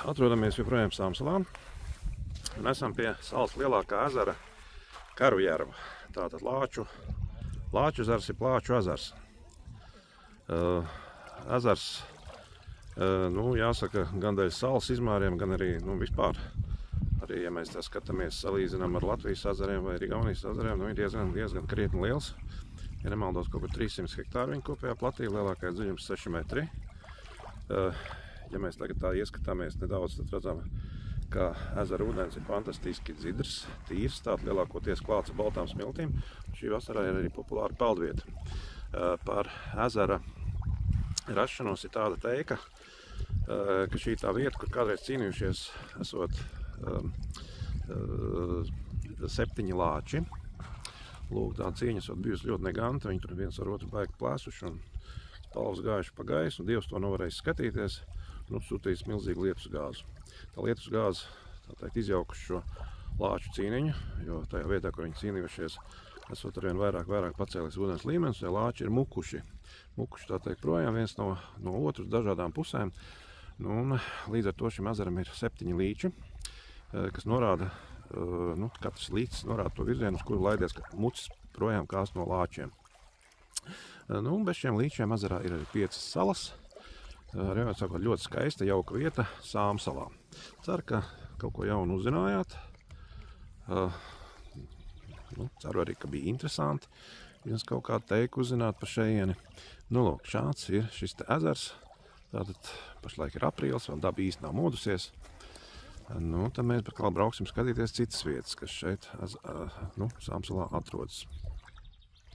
Atrodamies joprojām Samsalā un esam pie salas lielākā ezera Karujērva. Tātad Lāču ezers ir Plāču ezers. Ezers, jāsaka, gan dēļ salas izmēriem, gan arī vispār. Arī, ja mēs tā skatāmies, salīdzinām ar Latvijas ezeriem vai Igaunijas ezeriem, ir diezgan krietni liels. Ja nemaldos, kaut kur 300 hektāru viņa kopējā platība, lielākais dziļums 6 metri. Ja mēs tagad tā ieskatāmies nedaudz, tad redzam, ka ezera ūdens ir fantastiski dzidrs, tīrs, tātad lielākoties klāts ar baltām smiltīm. Šī vasarā ir arī populāra peldvieta. Par ezera rašanos ir tāda teika, ka šī tā vieta, kur kādreiz cīnījušies, esot 7 lāči. Lūk, tā cīņa esot bijusi ļoti neganta, viņi tur viens ar otru baigi plēsuši un spalvas gājuši pa gaisu, un Dievs to nevarēs skatīties, un uzsūtījis milzīgu lietusgāzi. Tā lietusgāze, tā teikt, izjaukuši šo lāču cīniņu, jo tajā vietā, kur viņi cīnījušies, esot arvien vairāk pacēlis ūdens līmenis, jo lāči ir mukuši. Mukuši, tā teikt, projām viens no otras dažādām pusēm. Un līdz ar to šim ezeram ir 7 līči, kas norāda, katrs līcis norāda to virzienu, uz kuru laidies mucis projām kāst no lāčiem. Bez šiem līčiem ezerā ir arī 5 salas. Ļoti skaista, jauka vieta Samsalā. Ceru, ka kaut ko jaunu uzzinājāt. Ceru arī, ka bija interesanti. Jums kaut kādu teiku uzzināt par šejieni. Lūk, šāds ir šis te ezers. Tātad pašlaik ir aprīlis, vēl daba īsti nav modusies. Tad mēs brauksim skatīties citas vietas, kas šeit Samsalā atrodas.